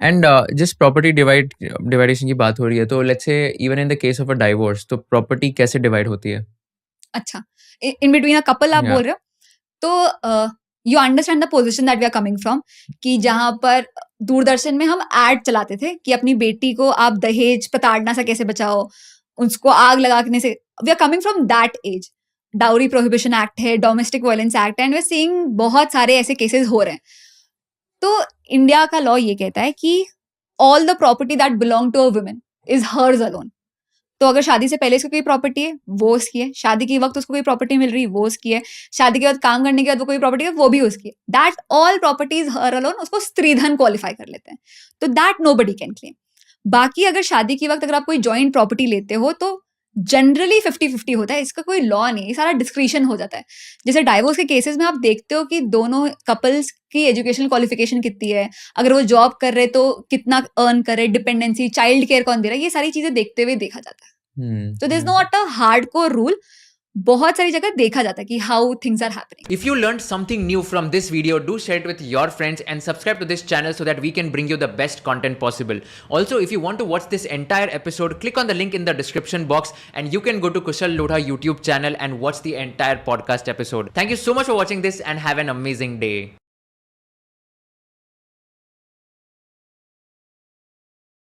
And जिस property डिवाइडेशन की बात हो रही है, तो let's say even in the case of a divorce, तो प्रॉपर्टी कैसे डिवाइड होती है? अच्छा, इन बिटवीन अ कपल आप या बोल रहे हो? तो you understand the position that we are coming from, कि जहां पर दूरदर्शन में हम एड चलाते थे कि अपनी बेटी को आप दहेज प्रताड़ना से कैसे बचाओ, उसको आग लगाने से। We are coming from that age. Dowry prohibition act है, डोमेस्टिक वायलेंस एक्ट है, एंड वी आर सीइंग बहुत सारे ऐसे केसेस हो रहे हैं। तो इंडिया का लॉ ये कहता है कि all the property that belong to a woman is hers alone. तो अगर शादी से पहले उसको कोई प्रॉपर्टी है, वो उसकी है। शादी के वक्त उसको कोई प्रॉपर्टी मिल रही है, वो उसकी है। शादी के बाद काम करने के बाद वो कोई प्रॉपर्टी है, वो भी उसकी है। That all properties her alone, उसको स्त्रीधन क्वालिफाई कर लेते हैं। तो दैट नोबडी कैन क्लेम। बाकी अगर शादी के वक्त अगर आप कोई जॉइंट प्रॉपर्टी लेते हो तो जनरली 50-50 होता है। इसका कोई लॉ नहीं है, ये सारा डिस्क्रिशन हो जाता है। जैसे डाइवोर्स के केसेस में आप देखते हो कि दोनों कपल्स की एजुकेशनल क्वालिफिकेशन कितनी है, अगर वो जॉब कर रहे तो कितना अर्न कर रहे, डिपेंडेंसी, चाइल्ड केयर कौन दे रहा है, ये सारी चीजें देखते हुए देखा जाता है। तो this not a hardcore rule. बहुत सारी जगह देखा जाता है कि how things are happening. If you learned something new from this video, do share it with your friends and subscribe to this channel so that we can bring you the best content possible. Also, if you want to watch this entire episode, click on the link in the description box and you can go to Kushal Lodha YouTube channel and watch the entire podcast episode. Thank you so much for watching this and have an amazing day.